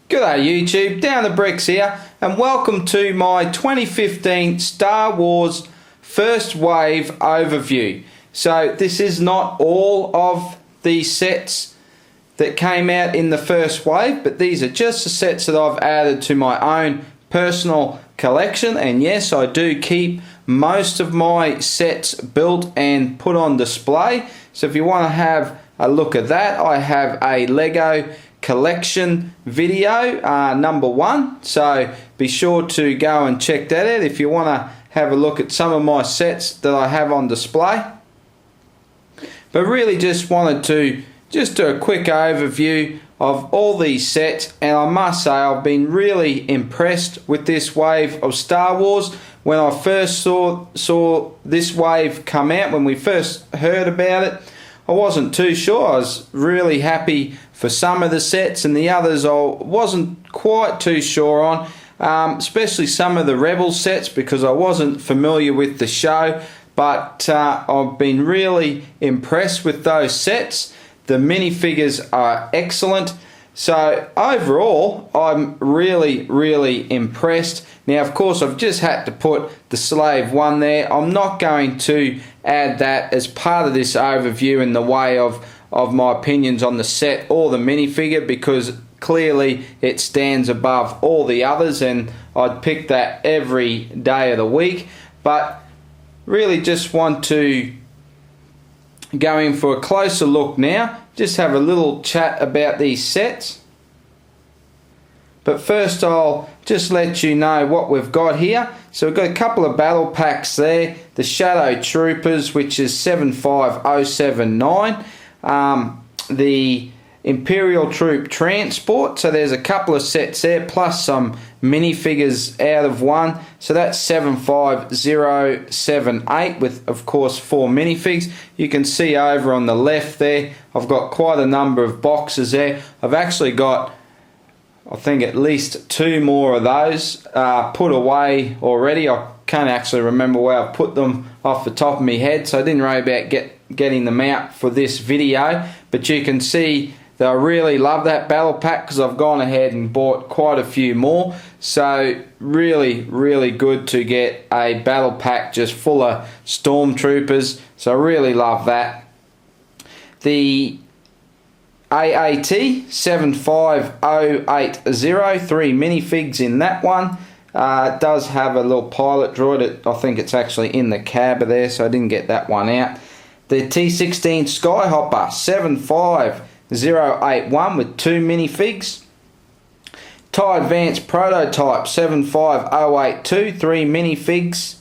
G'day YouTube, Down the Bricks here, and welcome to my 2015 Star Wars First Wave overview. So this is not all of the sets that came out in the first wave, but these are just the sets that I've added to my own personal collection. And yes, I do keep most of my sets built and put on display. So if you want to have a look at that, I have a Lego collection video number 1, so be sure to go and check that out if you want to have a look at some of my sets that I have on display. But really just wanted to do a quick overview of all these sets, and I must say I've been really impressed with this wave of Star Wars. When I first saw this wave come out, when we first heard about it, I wasn't too sure. I was really happy for some of the sets, and the others I wasn't quite too sure on, especially some of the Rebel sets because I wasn't familiar with the show. But I've been really impressed with those sets. The minifigures are excellent. So overall, I'm really impressed. Now, of course, I've just had to put the Slave 1 there. I'm not going to add that as part of this overview in the way of my opinions on the set or the minifigure, because clearly it stands above all the others, and I'd pick that every day of the week. But really just want to go in for a closer look now, just have a little chat about these sets. But first I'll just let you know what we've got here. So we've got a couple of battle packs there. The Shadow Troopers, which is 75079. The Imperial Troop Transport, so there's a couple of sets there, plus some minifigures out of one. So that's 75078 with, of course, 4 minifigs. You can see over on the left there, I've got quite a number of boxes there. I've actually got, I think, at least 2 more of those put away already. I can't actually remember where I put them off the top of my head, so I didn't worry about getting them out for this video. But you can see that I really love that battle pack because I've gone ahead and bought quite a few more. So really good to get a battle pack just full of stormtroopers. So I really love that. The AAT 75080, 3 minifigs in that one. It does have a little pilot droid. I think it's actually in the cab there, so I didn't get that one out. The T16 Skyhopper 75081 with 2 minifigs. TIE Advanced Prototype 75082, 3 minifigs.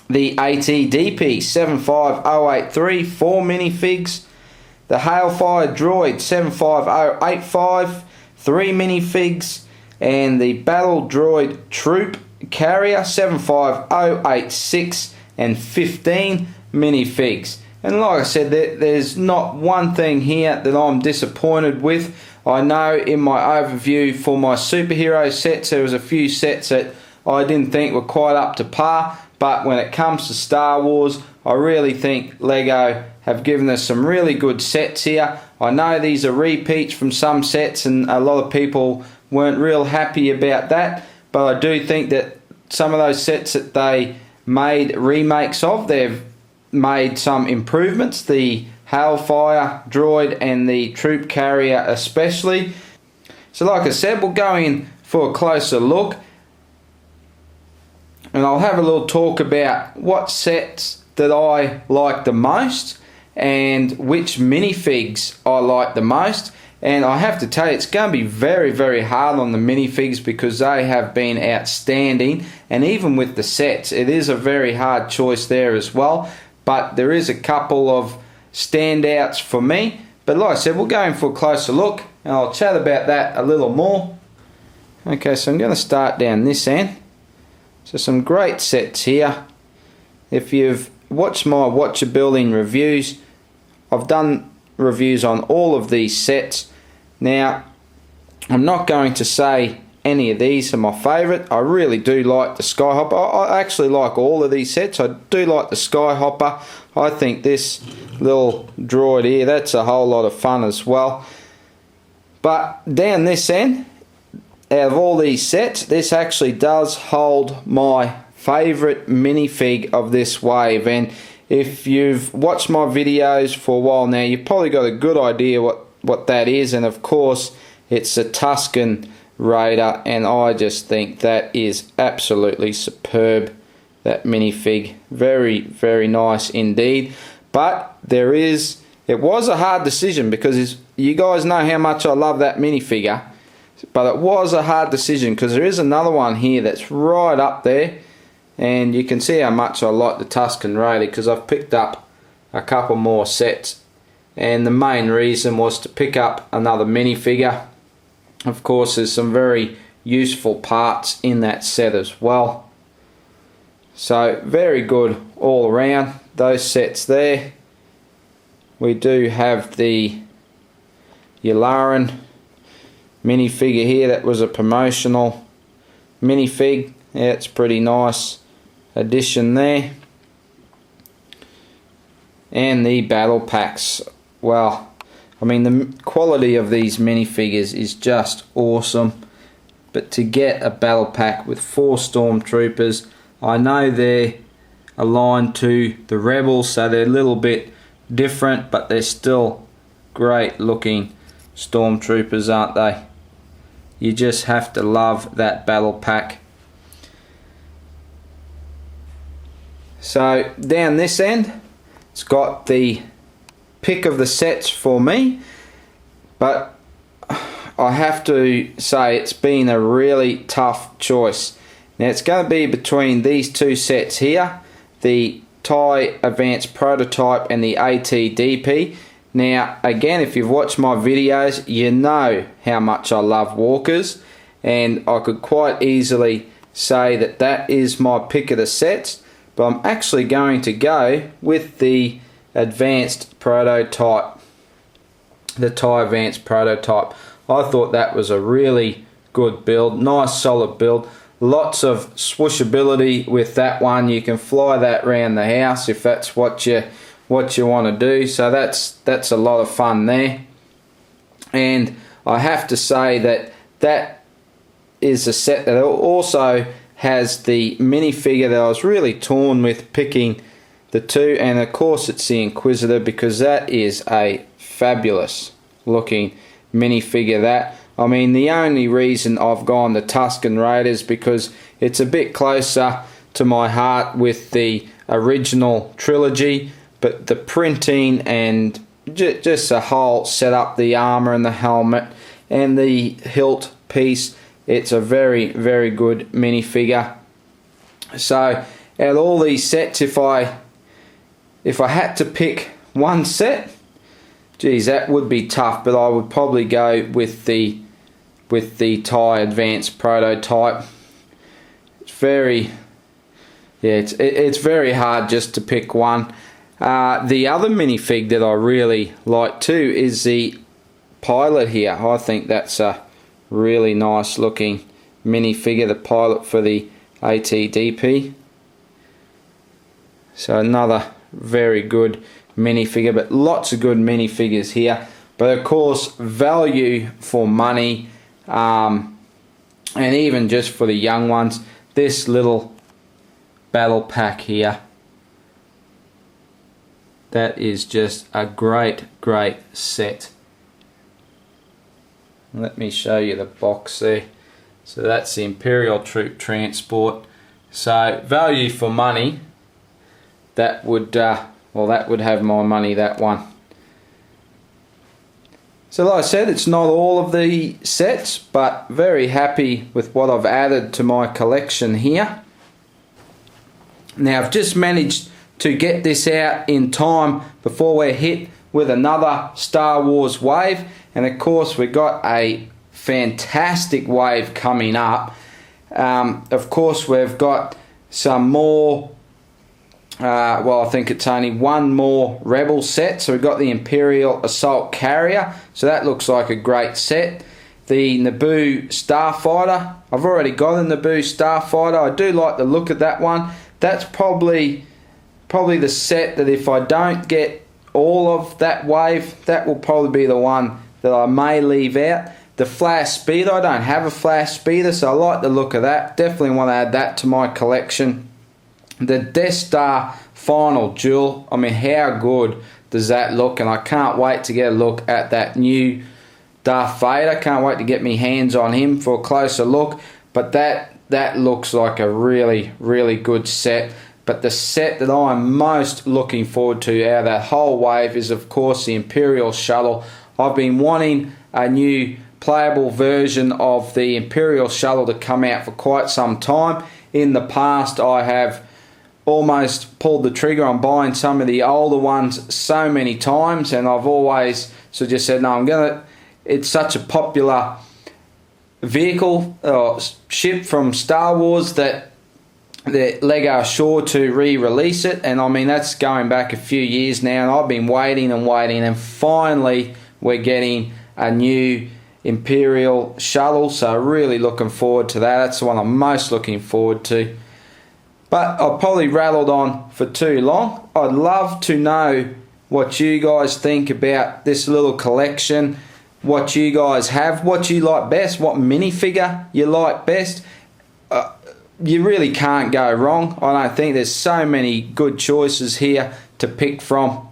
The ATDP 75083, 4 minifigs. The Hailfire Droid 75085, 3 minifigs. And the Battle Droid Troop Carrier 75086 and 15 minifigs. And like I said, there's not one thing here that I'm disappointed with. I know in my overview for my superhero sets, there was a few sets that I didn't think were quite up to par, but when it comes to Star Wars, I really think Lego have given us some really good sets here. I know these are repeats from some sets, and a lot of people weren't real happy about that, but I do think that some of those sets that they made remakes of, they've made some improvements. The Hailfire Droid and the Troop Carrier especially. So like I said, we'll go in for a closer look, and I'll have a little talk about what sets that I like the most and which minifigs I like the most. And I have to tell you, it's going to be very hard on the minifigs because they have been outstanding, and even with the sets it is a very hard choice there as well. But there is a couple of standouts for me. But like I said, we'll go in for a closer look and I'll chat about that a little more. Okay, so I'm going to start down this end. So some great sets here. If you've watched my Watcher Building reviews, I've done reviews on all of these sets. Now, I'm not going to say any of these are my favourite. I really do like the Skyhopper. I actually like all of these sets. I do like the Skyhopper. I think this little droid here, that's a whole lot of fun as well. But down this end, out of all these sets, this actually does hold my favourite minifig of this wave. And if you've watched my videos for a while now, you've probably got a good idea what that is. And of course, it's the Tusken Raider, and I just think that is absolutely superb, that minifig. Very, very nice indeed. But it was a hard decision, because you guys know how much I love that minifigure. But it was a hard decision, because there is another one here that's right up there. And you can see how much I like the Tusken Raider, because I've picked up a couple more sets. And the main reason was to pick up another minifigure. Of course, there's some very useful parts in that set as well. So, very good all around, those sets there. We do have the Yularen minifigure here. That was a promotional minifig. Yeah, it's pretty nice addition there. And the battle packs. Well, I mean, the quality of these minifigures is just awesome. But to get a battle pack with 4 stormtroopers, I know they're aligned to the rebels, so they're a little bit different, but they're still great looking stormtroopers, aren't they? You just have to love that battle pack. So down this end, it's got the pick of the sets for me, but I have to say it's been a really tough choice. Now it's going to be between these two sets here, the TIE Advanced Prototype and the ATDP. Now again, if you've watched my videos, you know how much I love walkers, and I could quite easily say that that is my pick of the sets. But I'm actually going to go with the Advanced Prototype, the TIE Advanced Prototype. I thought that was a really good build, nice solid build. Lots of swooshability with that one. You can fly that around the house if that's what you want to do. So that's a lot of fun there. And I have to say that is a set that also has the minifigure that I was really torn with picking the two, and of course it's the Inquisitor, because that is a fabulous looking minifigure. That, I mean, the only reason I've gone the Tusken Raider is because it's a bit closer to my heart with the original trilogy, but the printing and just the whole setup, the armor and the helmet and the hilt piece, it's a very, very good minifigure. So out of all these sets, if I had to pick one set, geez, that would be tough, but I would probably go with the TIE Advanced Prototype. It's very hard just to pick one. The other minifig that I really like too is the pilot here. I think that's a really nice looking minifigure, the pilot for the ATDP. So another very good minifigure, but lots of good minifigures here. But of course, value for money, and even just for the young ones, this little battle pack here, that is just a great set. Let me show you the box there. So that's the Imperial Troop Transport. So value for money, that would that would have my money, that one. So like I said, it's not all of the sets, but very happy with what I've added to my collection here. Now I've just managed to get this out in time before we're hit with another Star Wars wave, and of course we've got a fantastic wave coming up. Of course we've got some more, well, I think it's only one more Rebel set. So we've got the Imperial Assault Carrier, so that looks like a great set. The Naboo Starfighter, I've already got a Naboo Starfighter. I do like the look of that one. That's probably the set that if I don't get all of that wave, that will probably be the one that I may leave out. The the flash speeder. I don't have a flash speeder, so I like the look of that. Definitely want to add that to my collection. The Death Star final jewel. I mean, how good does that look? And I can't wait to get a look at that new Darth Vader. Can't wait to get me hands on him for a closer look. But that looks like a really, really good set. But the set that I'm most looking forward to out of that whole wave is, of course, the Imperial Shuttle. I've been wanting a new playable version of the Imperial Shuttle to come out for quite some time. In the past, I have almost pulled the trigger on buying some of the older ones so many times, and I've always sort of just said, no, it's such a popular vehicle or ship from Star Wars that Lego are sure to re-release it. And I mean, that's going back a few years now, and I've been waiting, and finally we're getting a new Imperial Shuttle, so really looking forward to that. That's the one I'm most looking forward to. But I've probably rattled on for too long. I'd love to know what you guys think about this little collection, what you guys have, what you like best, what minifigure you like best. You really can't go wrong. I don't think there's so many good choices here to pick from.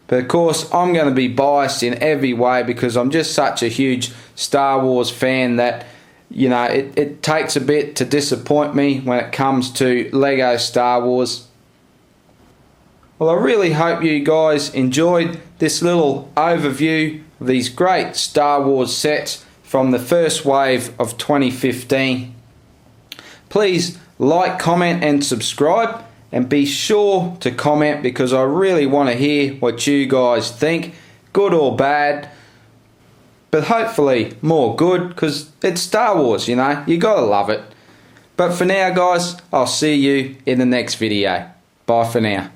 But of course, I'm going to be biased in every way because I'm just such a huge Star Wars fan that, you know, it takes a bit to disappoint me when it comes to Lego Star Wars. Well, I really hope you guys enjoyed this little overview of these great Star Wars sets from the first wave of 2015. Please like, comment and subscribe, and be sure to comment because I really want to hear what you guys think, good or bad, but hopefully more good because it's Star Wars, you know, you gotta love it. But for now guys, I'll see you in the next video. Bye for now.